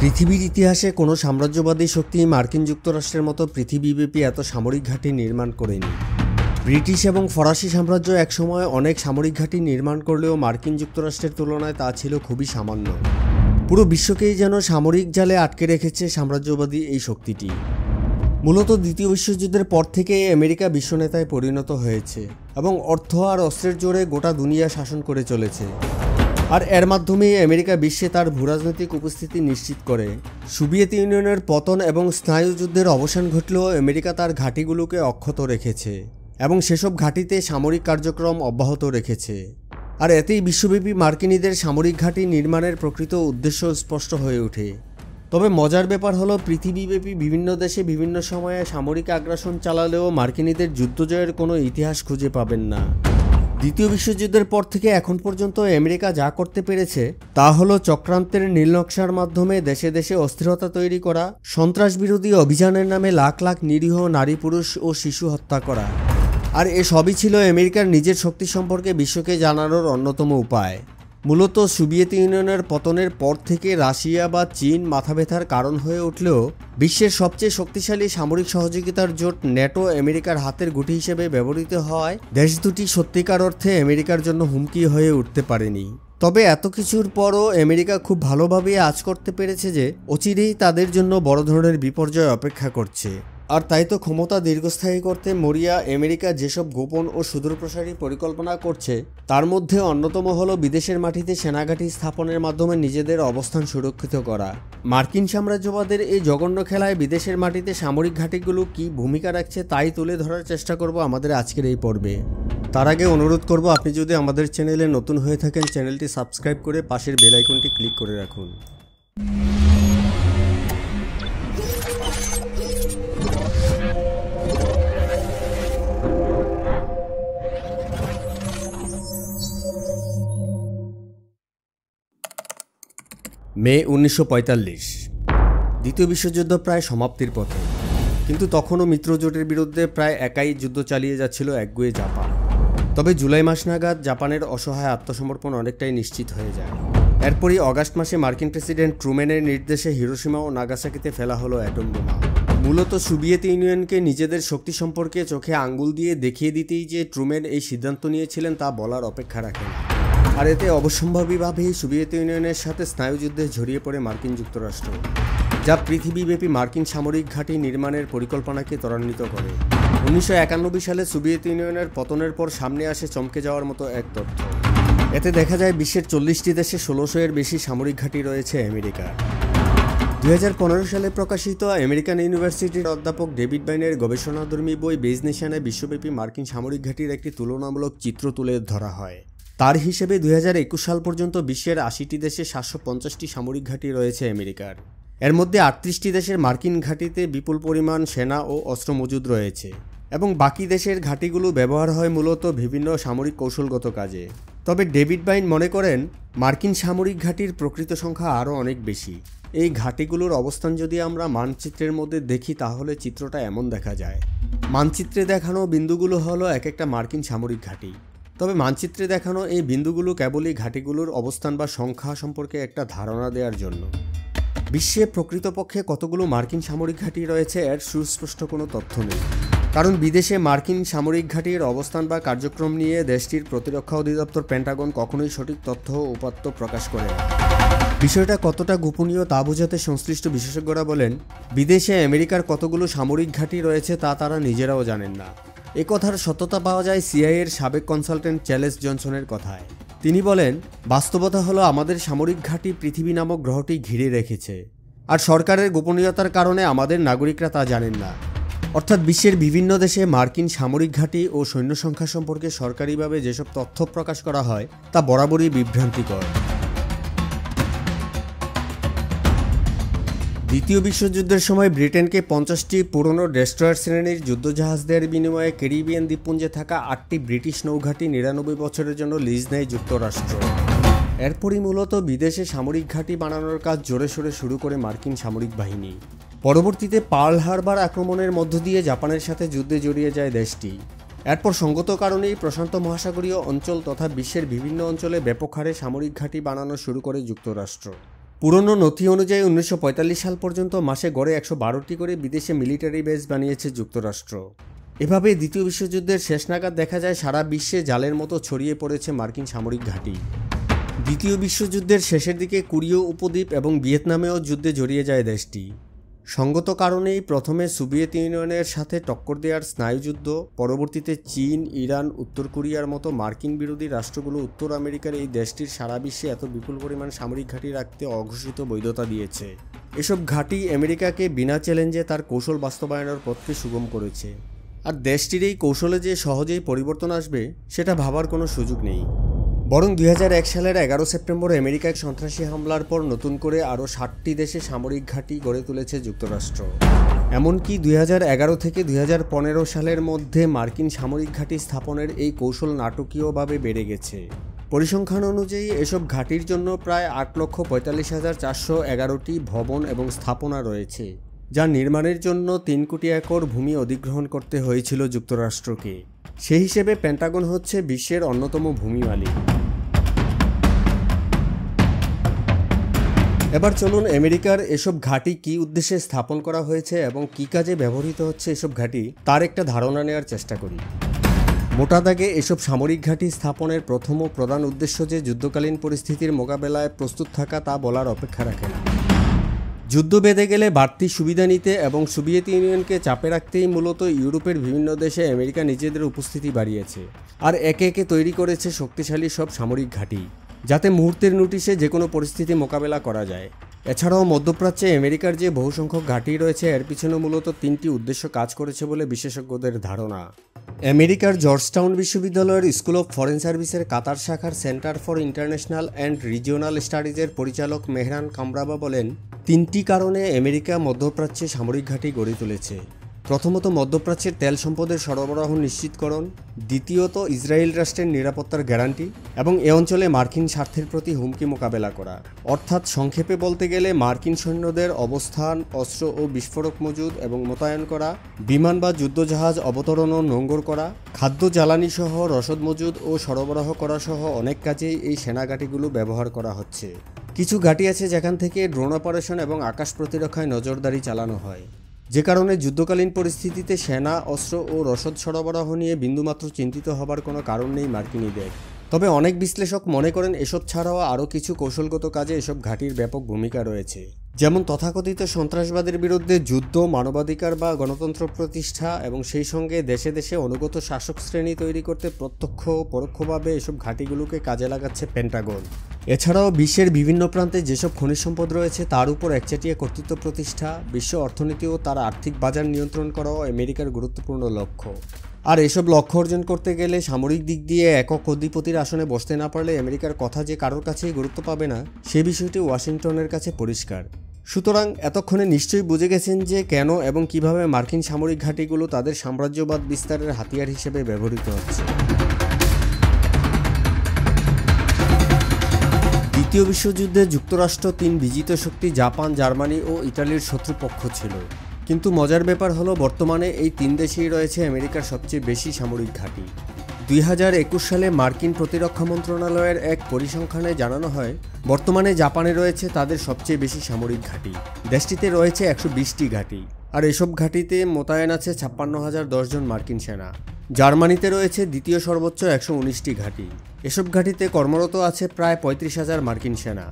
পৃথিবীর ইতিহাসে কোনো সাম্রাজ্যবাদী শক্তি মার্কিন যুক্তরাষ্ট্রের মতো পৃথিবীব্যাপী এত সামরিক ঘাঁটি নির্মাণ করেনি। ব্রিটিশ এবং ফরাসি সাম্রাজ্য একসময় অনেক সামরিক ঘাঁটি নির্মাণ করলেও মার্কিন যুক্তরাষ্ট্রের তুলনায় তা ছিল খুবই সামান্য। পুরো বিশ্বকেই যেন সামরিক জালে আটকে রেখেছে সাম্রাজ্যবাদী এই শক্তিটি। মূলত দ্বিতীয় বিশ্বযুদ্ধের পর থেকে আমেরিকা বিশ্বনেতায় পরিণত হয়েছে এবং অর্থ আর অস্ত্রের জোরে গোটা দুনিয়া শাসন করে চলেছে। আর এর মাধ্যমেই আমেরিকা বিশ্বে তার ভূরাজনৈতিক উপস্থিতি নিশ্চিত করে। সোভিয়েত ইউনিয়নের পতন এবং স্নায়ুযুদ্ধের অবসান ঘটলেও আমেরিকা তার ঘাঁটিগুলোকে অক্ষত রেখেছে এবং সেসব ঘাঁটিতে সামরিক কার্যক্রম অব্যাহত রেখেছে। আর এতেই বিশ্বব্যাপী মার্কিনীদের সামরিক ঘাঁটি নির্মাণের প্রকৃত উদ্দেশ্য স্পষ্ট হয়ে ওঠে। তবে মজার ব্যাপার হলো, পৃথিবীব্যাপী বিভিন্ন দেশে বিভিন্ন সময়ে সামরিক আগ্রাসন চালালেও মার্কিনীদের যুদ্ধজয়ের কোনো ইতিহাস খুঁজে পাবেন না। দ্বিতীয় বিশ্বযুদ্ধের পর থেকে এখন পর্যন্ত আমেরিকা যা করতে পেরেছে তা হলো চক্রান্তের নীলনকশার মাধ্যমে দেশে দেশে অস্থিরতা তৈরি করা, সন্ত্রাস বিরোধী অভিযানের নামে লাখ লাখ নিরীহ নারী, পুরুষ ও শিশু হত্যা করা। আর এসবই ছিল আমেরিকার নিজের শক্তি সম্পর্কে বিশ্বকে জানানোর অন্যতম উপায়। মূলত সোভিয়েত ইউনিয়নের পতনের পর থেকে রাশিয়া বা চীন মাথা ব্যথার কারণ হয়ে উঠলেও বিশ্বের সবচেয়ে শক্তিশালী সামরিক সহযোগিতার জোট ন্যাটো আমেরিকার হাতের গুটি হিসেবে ব্যবহৃত হওয়ায় দেশ দুটি সত্যিকার অর্থে আমেরিকার জন্য হুমকি হয়ে উঠতে পারেনি। তবে এত কিছুর পরও আমেরিকা খুব ভালোভাবে আঁচ করতে পেরেছে যে অচিরেই তাদের জন্য বড় ধরনের বিপর্যয় অপেক্ষা করছে। আর তাই তো ক্ষমতা দীর্ঘস্থায়ী করতে মরিয়া আমেরিকা যেসব গোপন ও সুদূরপ্রসারী পরিকল্পনা করছে তার মধ্যে অন্যতম হলো বিদেশের মাটিতে সেনাঘাঁটি স্থাপনের মাধ্যমে নিজেদের অবস্থান সুরক্ষিত করা। মার্কিন সাম্রাজ্যবাদের এই জঘন্য খেলায় বিদেশের মাটিতে সামরিক ঘাঁটিগুলো কী ভূমিকা রাখছে তাই তুলে ধরার চেষ্টা করব আমাদের আজকের এই পর্বে। তার আগে অনুরোধ করব, আপনি যদি আমাদের চ্যানেলে নতুন হয়ে থাকেন চ্যানেলটি সাবস্ক্রাইব করে পাশের বেল আইকনটি ক্লিক করে রাখুন। মে 1945। দ্বিতীয় বিশ্বযুদ্ধ প্রায় সমাপ্তির পথে, কিন্তু তখনও মিত্রজোটের বিরুদ্ধে প্রায় একাই যুদ্ধ চালিয়ে যাচ্ছিল একগুঁয়ে জাপান। তবে জুলাই মাস নাগাদ জাপানের অসহায় আত্মসমর্পণ অনেকটাই নিশ্চিত হয়ে যায়। এরপরই অগাস্ট মাসে মার্কিন প্রেসিডেন্ট ট্রুম্যানের নির্দেশে হিরোশিমা ও নাগাসাকিতে ফেলা হলো অ্যাটম বোমা। মূলত সোভিয়েত ইউনিয়নকে নিজেদের শক্তি সম্পর্কে চোখে আঙ্গুল দিয়ে দেখিয়ে দিতেই যে ট্রুম্যান এই সিদ্ধান্ত নিয়েছিলেন তা বলার অপেক্ষা রাখে না। আর এতে অবশ্যম্ভাবীভাবেই সোভিয়েত ইউনিয়নের সাথে স্নায়ুযুদ্ধে জড়িয়ে পড়ে মার্কিন যুক্তরাষ্ট্র, যা পৃথিবীব্যাপী মার্কিন সামরিক ঘাঁটি নির্মাণের পরিকল্পনাকে ত্বরান্বিত করে। 1991 সালে সোভিয়েত ইউনিয়নের পতনের পর সামনে আসে চমকে যাওয়ার মতো এক তথ্য। এতে দেখা যায় বিশ্বের 40টি দেশে 1600-এর বেশি সামরিক ঘাঁটি রয়েছে আমেরিকার। 2015 সালে প্রকাশিত আমেরিকান ইউনিভার্সিটির অধ্যাপক ডেভিড বাইনের গবেষণাধর্মী বই বেজ নেশনে বিশ্বব্যাপী মার্কিন সামরিক ঘাঁটির একটি তুলনামূলক চিত্র তুলে ধরা হয়। তার হিসেবে 2021 সাল পর্যন্ত বিশ্বের 80টি দেশে 750টি সামরিক ঘাঁটি রয়েছে আমেরিকার। এর মধ্যে 38টি দেশের মার্কিন ঘাঁটিতে বিপুল পরিমাণ সেনা ও অস্ত্র মজুদ রয়েছে এবং বাকি দেশের ঘাঁটিগুলো ব্যবহার হয় মূলত বিভিন্ন সামরিক কৌশলগত কাজে। তবে ডেভিড বাইন মনে করেন মার্কিন সামরিক ঘাঁটির প্রকৃত সংখ্যা আরও অনেক বেশি। এই ঘাঁটিগুলোর অবস্থান যদি আমরা মানচিত্রের মধ্যে দেখি তাহলে চিত্রটা এমন দেখা যায়। মানচিত্রে দেখানো বিন্দুগুলো হলো এক একটা মার্কিন সামরিক ঘাঁটি। তবে মানচিত্রে দেখানো এই বিন্দুগুলো কেবলই ঘাঁটিগুলোর অবস্থান বা সংখ্যা সম্পর্কে একটা ধারণা দেওয়ার জন্য। বিশ্বে প্রকৃতপক্ষে কতগুলো মার্কিন সামরিক ঘাঁটি রয়েছে এর সুস্পষ্ট কোনো তথ্য নেই, কারণ বিদেশে মার্কিন সামরিক ঘাঁটির অবস্থান বা কার্যক্রম নিয়ে দেশটির প্রতিরক্ষা অধিদপ্তর পেন্টাগন কখনোই সঠিক তথ্য উপাত্ত প্রকাশ করে না। বিষয়টা কতটা গোপনীয় তা বোঝাতে সংশ্লিষ্ট বিশেষজ্ঞরা বলেন, বিদেশে আমেরিকার কতগুলো সামরিক ঘাঁটি রয়েছে তা তারা নিজেরাও জানেন না। এ কথার সত্যতা পাওয়া যায় সিআইএর সাবেক কনসালটেন্ট চ্যালেস জনসনের কথায়। তিনি বলেন, বাস্তবতা হলো আমাদের সামরিক ঘাঁটি পৃথিবী নামক গ্রহটি ঘিরে রেখেছে, আর সরকারের গোপনীয়তার কারণে আমাদের নাগরিকরা তা জানেন না। অর্থাৎ বিশ্বের বিভিন্ন দেশে মার্কিন সামরিক ঘাঁটি ও সৈন্য সংখ্যা সম্পর্কে সরকারিভাবে যেসব তথ্য প্রকাশ করা হয় তা বরাবরই বিভ্রান্তিকর। দ্বিতীয় বিশ্বযুদ্ধের সময় ব্রিটেনকে 50টি পুরনো ডেস্ট্রয়ার শ্রেণীর যুদ্ধজাহাজ দেওয়ার বিনিময়ে ক্যারিবিয়ান দ্বীপপুঞ্জে থাকা 8টি ব্রিটিশ নৌঘাঁটি 99 বছরের জন্য লিজ নেয় যুক্তরাষ্ট্র। এরপরই মূলত বিদেশে সামরিক ঘাঁটি বানানোর কাজ জোরে সোরে শুরু করে মার্কিন সামরিক বাহিনী। পরবর্তীতে পার্ল হারবার আক্রমণের মধ্য দিয়ে জাপানের সাথে যুদ্ধে জড়িয়ে যায় দেশটি। এরপর সঙ্গত কারণেই প্রশান্ত মহাসাগরীয় অঞ্চল তথা বিশ্বের বিভিন্ন অঞ্চলে ব্যাপক হারে সামরিক ঘাঁটি বানানো শুরু করে যুক্তরাষ্ট্র। পুরনো নথি অনুযায়ী 1945 সাল পর্যন্ত মাসে গড়ে 112টি করে বিদেশে মিলিটারি বেস বানিয়েছে যুক্তরাষ্ট্র। এভাবে দ্বিতীয় বিশ্বযুদ্ধের শেষ নাগাদ দেখা যায় সারা বিশ্বে জালের মতো ছড়িয়ে পড়েছে মার্কিন সামরিক ঘাঁটি। দ্বিতীয় বিশ্বযুদ্ধের শেষের দিকে কোরীয় উপদ্বীপ এবং ভিয়েতনামেও যুদ্ধে জড়িয়ে যায় দেশটি। সঙ্গত কারণেই প্রথমে সোভিয়েত ইউনিয়নের সাথে টক্কর দেওয়ার স্নায়ুযুদ্ধ, পরবর্তীতে চীন, ইরান, উত্তর কোরিয়ার মতো মার্কিন বিরোধী রাষ্ট্রগুলো উত্তর আমেরিকার এই দেশটির সারা বিশ্বে এত বিপুল পরিমাণ সামরিক ঘাঁটি রাখতে অঘোষিত বৈধতা দিয়েছে। এসব ঘাঁটি আমেরিকাকে বিনা চ্যালেঞ্জে তার কৌশল বাস্তবায়নের পথকে সুগম করেছে। আর দেশটির এই কৌশলে যে সহজেই পরিবর্তন আসবে সেটা ভাবার কোনো সুযোগ নেই। বরং 2001 সালের 11 সেপ্টেম্বর আমেরিকায় সন্ত্রাসী হামলার পর নতুন করে আরও 60টি দেশে সামরিক ঘাঁটি গড়ে তুলেছে যুক্তরাষ্ট্র। এমনকি 2011 থেকে 2015 সালের মধ্যে মার্কিন সামরিক ঘাঁটি স্থাপনের এই কৌশল নাটকীয়ভাবে বেড়ে গেছে। পরিসংখ্যান অনুযায়ী এসব ঘাঁটির জন্য প্রায় 8,45,411টি ভবন এবং স্থাপনা রয়েছে, যা নির্মাণের জন্য 3 কোটি একর ভূমি অধিগ্রহণ করতে হয়েছিল যুক্তরাষ্ট্রকে। সেই হিসেবে পেন্টাগন হচ্ছে বিশ্বের অন্যতম ভূমি মালিক। এবার চলুন আমেরিকার এসব ঘাঁটি কী উদ্দেশ্যে স্থাপন করা হয়েছে এবং কী কাজে ব্যবহৃত হচ্ছে এসব ঘাঁটি তার একটা ধারণা নেওয়ার চেষ্টা করি। মোটা দাগে এসব সামরিক ঘাঁটি স্থাপনের প্রথম ও প্রধান উদ্দেশ্য যে যুদ্ধকালীন পরিস্থিতির মোকাবেলায় প্রস্তুত থাকা তা বলার অপেক্ষা রাখে না। যুদ্ধ বেঁধে গেলে বাড়তি সুবিধা নিতে এবং সোভিয়েত ইউনিয়নকে চাপে রাখতেই মূলত ইউরোপের বিভিন্ন দেশে আমেরিকা নিজেদের উপস্থিতি বাড়িয়েছে আর একে একে তৈরি করেছে শক্তিশালী সব সামরিক ঘাঁটি, যাতে মুহূর্তের নোটিশে যে কোনো পরিস্থিতি মোকাবেলা করা যায়। এছাড়াও মধ্যপ্রাচ্যে আমেরিকার যে বহু সংখ্যক ঘাঁটি রয়েছে এর পিছনে মূলত 3টি উদ্দেশ্য কাজ করেছে বলে বিশেষজ্ঞদের ধারণা। আমেরিকার জর্জটাউন বিশ্ববিদ্যালয়ের স্কুল অফ ফরেন সার্ভিসের কাতার শাখার centre for international and regional স্টাডিজের পরিচালক মেহরান কামরাবা বলেন, 3টি কারণে আমেরিকা মধ্যপ্রাচ্যে সামরিক ঘাঁটি গড়ে তুলেছে। প্রথমত, মধ্যপ্রাচ্যের তেল সম্পদের সরবরাহ নিশ্চিতকরণ, দ্বিতীয়ত ইসরায়েল রাষ্ট্রের নিরাপত্তার গ্যারান্টি এবং এ অঞ্চলে মার্কিন স্বার্থের প্রতি হুমকি মোকাবেলা করা। অর্থাৎ সংক্ষেপে বলতে গেলে মার্কিন সৈন্যদের অবস্থান, অস্ত্র ও বিস্ফোরক মজুদ এবং মোতায়েন করা, বিমান বা যুদ্ধজাহাজ অবতরণ ও নোঙ্গর করা, খাদ্য জ্বালানি সহ রসদ মজুদ ও সরবরাহ করা সহ অনেক কাজেই এই সেনাঘাঁটিগুলো ব্যবহার করা হচ্ছে। কিছু ঘাঁটি আছে যেখান থেকে ড্রোন অপারেশন এবং আকাশ প্রতিরক্ষায় নজরদারি চালানো হয়, যে কারণে যুদ্ধকালীন পরিস্থিতিতে সেনা, অস্ত্র ও রসদ সরবরাহ নিয়ে বিন্দুমাত্র চিন্তিত হবার কোনো কারণ নেই মার্কিনীদের। তবে অনেক বিশ্লেষক মনে করেন এসব ছাড়াও আরও কিছু কৌশলগত কাজে এসব ঘাঁটির ব্যাপক ভূমিকা রয়েছে, যেমন তথাকথিত সন্ত্রাসবাদের বিরুদ্ধে যুদ্ধ, মানবাধিকার বা গণতন্ত্র প্রতিষ্ঠা এবং সেই সঙ্গে দেশে দেশে অনুগত শাসক শ্রেণী তৈরি করতে প্রত্যক্ষ ও পরোক্ষভাবে এসব ঘাঁটিগুলোকে কাজে লাগাচ্ছে পেন্টাগন। এছাড়াও বিশ্বের বিভিন্ন প্রান্তে যেসব খনিজ সম্পদ রয়েছে তার উপর একচেটিয়া কর্তৃত্ব প্রতিষ্ঠা, বিশ্ব অর্থনীতি ও তার আর্থিক বাজার নিয়ন্ত্রণ করাও আমেরিকার গুরুত্বপূর্ণ লক্ষ্য। আর এসব লক্ষ্য অর্জন করতে গেলে সামরিক দিক দিয়ে একক অধিপতির আসনে বসতে না পারলে আমেরিকার কথা যে কারোর কাছেই গুরুত্ব পাবে না, সে বিষয়টি ওয়াশিংটনের কাছে পরিষ্কার। সুতরাং এতক্ষণে নিশ্চয়ই বুঝে গেছেন যে কেন এবং কিভাবে মার্কিন সামরিক ঘাঁটিগুলো তাদের সাম্রাজ্যবাদ বিস্তারের হাতিয়ার হিসেবে ব্যবহৃত হচ্ছে। দ্বিতীয় বিশ্বযুদ্ধে যুক্তরাষ্ট্র 3 বিজিত শক্তি জাপান, জার্মানি ও ইতালির শত্রুপক্ষ ছিল। কিন্তু মজার ব্যাপার হলো বর্তমানে এই 3 দেশেই রয়েছে আমেরিকার সবচেয়ে বেশি সামরিক ঘাঁটি। 2021 সালে মার্কিন প্রতিরক্ষা মন্ত্রণালয়ের এক পরিসংখ্যানে জানানো হয়, বর্তমানে জাপানে রয়েছে তাদের সবচেয়ে বেশি সামরিক ঘাঁটি। দেশটিতে রয়েছে 120টি ঘাঁটি, আর এসব ঘাঁটিতে মোতায়েন আছে 56,010 জন মার্কিন সেনা। জার্মানিতে রয়েছে দ্বিতীয় সর্বোচ্চ 119টি ঘাঁটি। এসব ঘাঁটিতে কর্মরত আছে প্রায় 35,000 মার্কিন সেনা।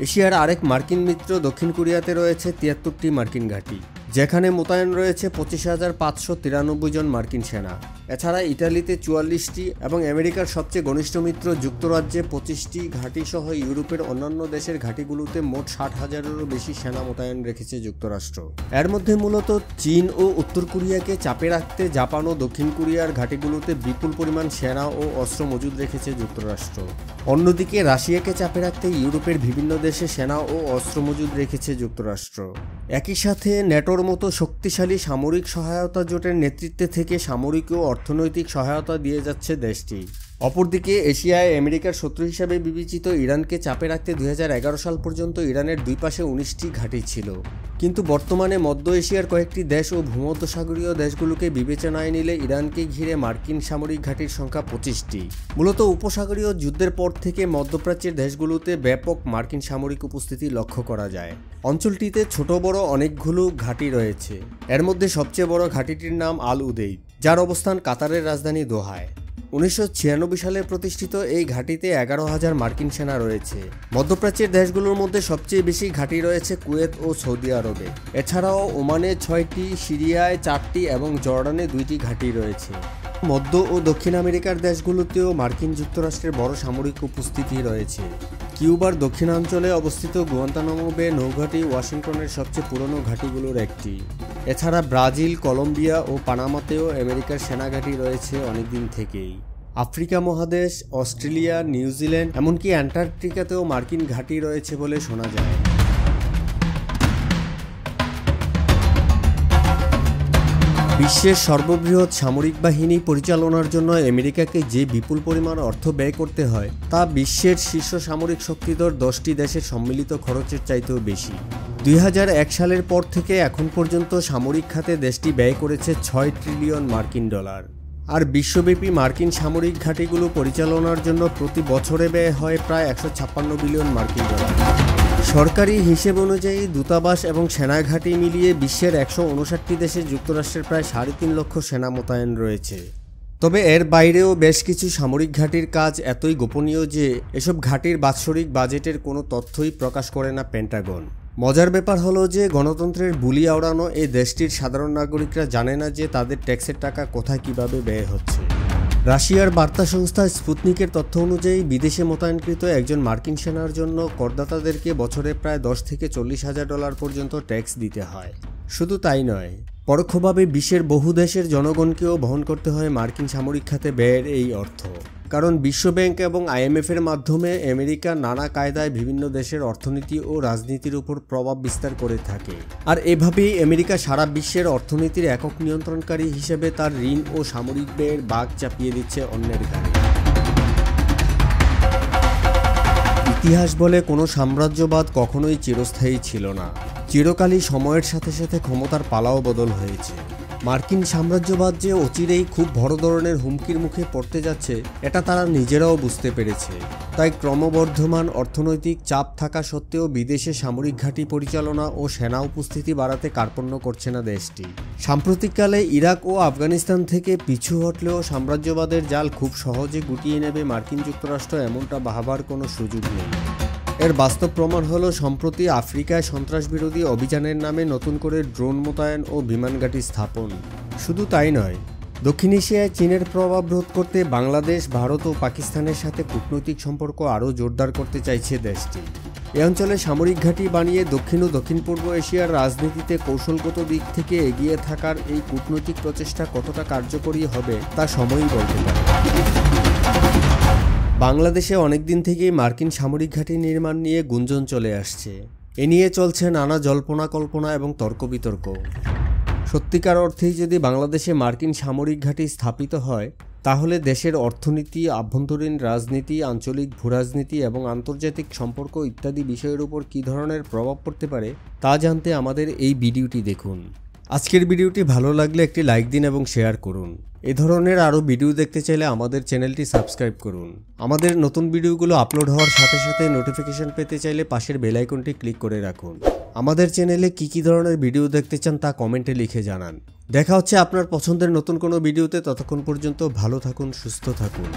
এশিয়ার আরেক মার্কিন মিত্র দক্ষিণ কোরিয়াতে রয়েছে 73টি মার্কিন ঘাঁটি, যেখানে মোতায়েন রয়েছে 25,593 জন মার্কিন সেনা। এছাড়া ইতালিতে 44টি এবং আমেরিকার সবচেয়ে ঘনিষ্ঠ মিত্র যুক্তরাজ্যে 25টি ঘাঁটি সহ ইউরোপের অন্যান্য দেশের ঘাঁটিগুলোতে মোট 60,000-এরও বেশি সেনা মোতায়েন রেখেছে যুক্তরাষ্ট্র। এর মধ্যে মূলত চীন ও উত্তর কোরিয়াকে চাপে রাখতে জাপান ও দক্ষিণ কোরিয়ার ঘাঁটিগুলোতে বিপুল পরিমাণ সেনা ও অস্ত্র মজুদ রেখেছে যুক্তরাষ্ট্র। অন্যদিকে রাশিয়াকে চাপে রাখতে ইউরোপের বিভিন্ন দেশে সেনা ও অস্ত্র মজুদ রেখেছে যুক্তরাষ্ট্র। একই সাথে ন্যাটোর মতো শক্তিশালী সামরিক সহায়তা জোটের নেতৃত্বে থেকে সামরিক ও অর্থনৈতিক সহায়তা দিয়ে যাচ্ছে দেশটি। অপরদিকে এশিয়ায় আমেরিকার শত্রু হিসাবে বিবেচিত ইরানকে চাপে রাখতে 2011 সাল পর্যন্ত ইরানের দুই পাশে 19টি ঘাঁটি ছিল। কিন্তু বর্তমানে মধ্য এশিয়ার কয়েকটি দেশ ও ভূমধ্যসাগরীয় দেশগুলোকে বিবেচনায় নিলে ইরানকে ঘিরে মার্কিন সামরিক ঘাঁটির সংখ্যা 25টি। মূলত উপসাগরীয় যুদ্ধের পর থেকে মধ্যপ্রাচ্যের দেশগুলোতে ব্যাপক মার্কিন সামরিক উপস্থিতি লক্ষ্য করা যায়। অঞ্চলটিতে ছোট বড় অনেকগুলো ঘাঁটি রয়েছে। এর মধ্যে সবচেয়ে বড় ঘাঁটিটির নাম আল উদেইদ, যার অবস্থান কাতারের রাজধানী দোহায়। 1996 সালে প্রতিষ্ঠিত এই ঘাঁটিতে 11,000 মার্কিন সেনা রয়েছে। মধ্যপ্রাচ্যের দেশগুলোর মধ্যে সবচেয়ে বেশি ঘাঁটি রয়েছে কুয়েত ও সৌদি আরবে। এছাড়াও ওমানে 6টি, সিরিয়ায় 4টি এবং জর্ডানে 2টি ঘাঁটি রয়েছে। মধ্য ও দক্ষিণ আমেরিকার দেশগুলোতেও মার্কিন যুক্তরাষ্ট্রের বড় সামরিক উপস্থিতি রয়েছে। কিউবার দক্ষিণাঞ্চলে অবস্থিত গুয়ান্তানামো বে নৌঘাঁটি ওয়াশিংটনের সবচেয়ে পুরনো ঘাঁটিগুলোর একটি। এছাড়া ব্রাজিল, কলম্বিয়া ও পানামাতেও আমেরিকার সেনাঘাঁটি রয়েছে অনেকদিন থেকেই। আফ্রিকা মহাদেশ, অস্ট্রেলিয়া, নিউজিল্যান্ড এমনকি অ্যান্টার্কটিকাতেও মার্কিন ঘাঁটি রয়েছে বলে শোনা যায়। বিশ্বের সর্ববৃহৎ সামরিক বাহিনী পরিচালনার জন্য আমেরিকাকে যে বিপুল পরিমাণ অর্থ ব্যয় করতে হয় তা বিশ্বের শীর্ষ সামরিক শক্তিধর 10টি দেশের সম্মিলিত খরচের চাইতেও বেশি। 2001 সালের পর থেকে এখন পর্যন্ত সামরিক খাতে দেশটি ব্যয় করেছে 6 ট্রিলিয়ন মার্কিন ডলার। আর বিশ্বব্যাপী মার্কিন সামরিক ঘাঁটিগুলো পরিচালনার জন্য প্রতি বছরে ব্যয় হয় প্রায় 156 বিলিয়ন মার্কিন ডলার। সরকারি হিসেব অনুযায়ী দূতাবাস এবং সেনাঘাঁটি মিলিয়ে বিশ্বের 159টি দেশে যুক্তরাষ্ট্রের প্রায় 3.5 লক্ষ সেনা মোতায়েন রয়েছে। তবে এর বাইরেও বেশ কিছু সামরিক ঘাঁটির কাজ এতই গোপনীয় যে এসব ঘাঁটির বাৎসরিক বাজেটের কোনো তথ্যই প্রকাশ করে না পেন্টাগন। মজার ব্যাপার হলো যে গণতন্ত্রের বুলি আওড়ানো এই দেশটির সাধারণ নাগরিকরা জানে না যে তাদের ট্যাক্সের টাকা কোথায় কিভাবে ব্যয় হচ্ছে। রাশিয়ার বার্তা সংস্থা স্পুতনিকের তথ্য অনুযায়ী বিদেশে মোতায়েনকৃত একজন মার্কিন সেনার জন্য করদাতাদেরকে বছরে প্রায় 10 থেকে 40 হাজার ডলার পর্যন্ত ট্যাক্স দিতে হয়। শুধু তাই নয়, পরোক্ষভাবে বিশ্বের বহু দেশের জনগণকেও বহন করতে হয় মার্কিন সামরিক খাতে ব্যয়ের এই অর্থ। কারণ বিশ্বব্যাংক এবং IMF এর মাধ্যমে আমেরিকা নানা কায়দায় বিভিন্ন দেশের অর্থনীতি ও রাজনীতির উপর প্রভাব বিস্তার করে থাকে। আর এভাবেই আমেরিকা সারা বিশ্বের অর্থনীতির একক নিয়ন্ত্রণকারী হিসেবে তার ঋণ ও সামরিক ব্যয়ের ভাগ চাপিয়ে দিচ্ছে অন্যের ঘাড়ে। ইতিহাস বলে কোনো সাম্রাজ্যবাদ কখনোই চিরস্থায়ী ছিল না। চিরকালই সময়ের সাথে সাথে ক্ষমতার পালাও বদল হয়েছে। মার্কিন সাম্রাজ্যবাদ যে অচিরেই খুব বড় ধরনের হুমকির মুখে পড়তে যাচ্ছে এটা তারা নিজেরাও বুঝতে পেরেছে। তাই ক্রমবর্ধমান অর্থনৈতিক চাপ থাকা সত্ত্বেও বিদেশে সামরিক ঘাঁটি পরিচালনা ও সেনা উপস্থিতি বাড়াতে কার্পণ্য করছে না দেশটি। সাম্প্রতিককালে ইরাক ও আফগানিস্তান থেকে পিছু হটলেও সাম্রাজ্যবাদের জাল খুব সহজে গুটিয়ে নেবে মার্কিন যুক্তরাষ্ট্র এমনটা ভাবার কোনো সুযোগ নেই। এর বাস্তব প্রমাণ হলো সম্প্রতি আফ্রিকায় সন্ত্রাসবিরোধী অভিযানের নামে নতুন করে ড্রোন মোতায়েন ও বিমান ঘাঁটি স্থাপন। শুধু তাই নয়, দক্ষিণ এশিয়ায় চীনের প্রভাব রোধ করতে বাংলাদেশ, ভারত ও পাকিস্তানের সাথে কূটনৈতিক সম্পর্ক আরও জোরদার করতে চাইছে দেশটি। এ অঞ্চলে সামরিক ঘাঁটি বানিয়ে দক্ষিণ ও দক্ষিণ পূর্ব এশিয়ার রাজনীতিতে কৌশলগত দিক থেকে এগিয়ে থাকার এই কূটনৈতিক প্রচেষ্টা কতটা কার্যকরী হবে তা সময়ই বলতে পারে। বাংলাদেশে অনেকদিন থেকেই মার্কিন সামরিক ঘাঁটি নির্মাণ নিয়ে গুঞ্জন চলে আসছে। এ নিয়ে চলছে নানা জল্পনা কল্পনা এবং তর্ক বিতর্ক। সত্যিকার অর্থেই যদি বাংলাদেশে মার্কিন সামরিক ঘাঁটি স্থাপিত হয় তাহলে দেশের অর্থনীতি, আভ্যন্তরীণ রাজনীতি, আঞ্চলিক ভূরাজনীতি এবং আন্তর্জাতিক সম্পর্ক ইত্যাদি বিষয়ের উপর কী ধরনের প্রভাব পড়তে পারে তা জানতে আমাদের এই ভিডিওটি দেখুন। আজকের ভিডিওটি ভালো লাগলে একটি লাইক দিন এবং শেয়ার করুন। এ ধরনের আরও ভিডিও দেখতে চাইলে আমাদের চ্যানেলটি সাবস্ক্রাইব করুন। আমাদের নতুন ভিডিওগুলো আপলোড হওয়ার সাথে সাথে নোটিফিকেশন পেতে চাইলে পাশের বেল আইকনটি ক্লিক করে রাখুন। আমাদের চ্যানেলে কী ধরনের ভিডিও দেখতে চান তা কমেন্টে লিখে জানান। দেখা হচ্ছে আপনার পছন্দের নতুন কোনো ভিডিওতে। ততক্ষণ পর্যন্ত ভালো থাকুন, সুস্থ থাকুন।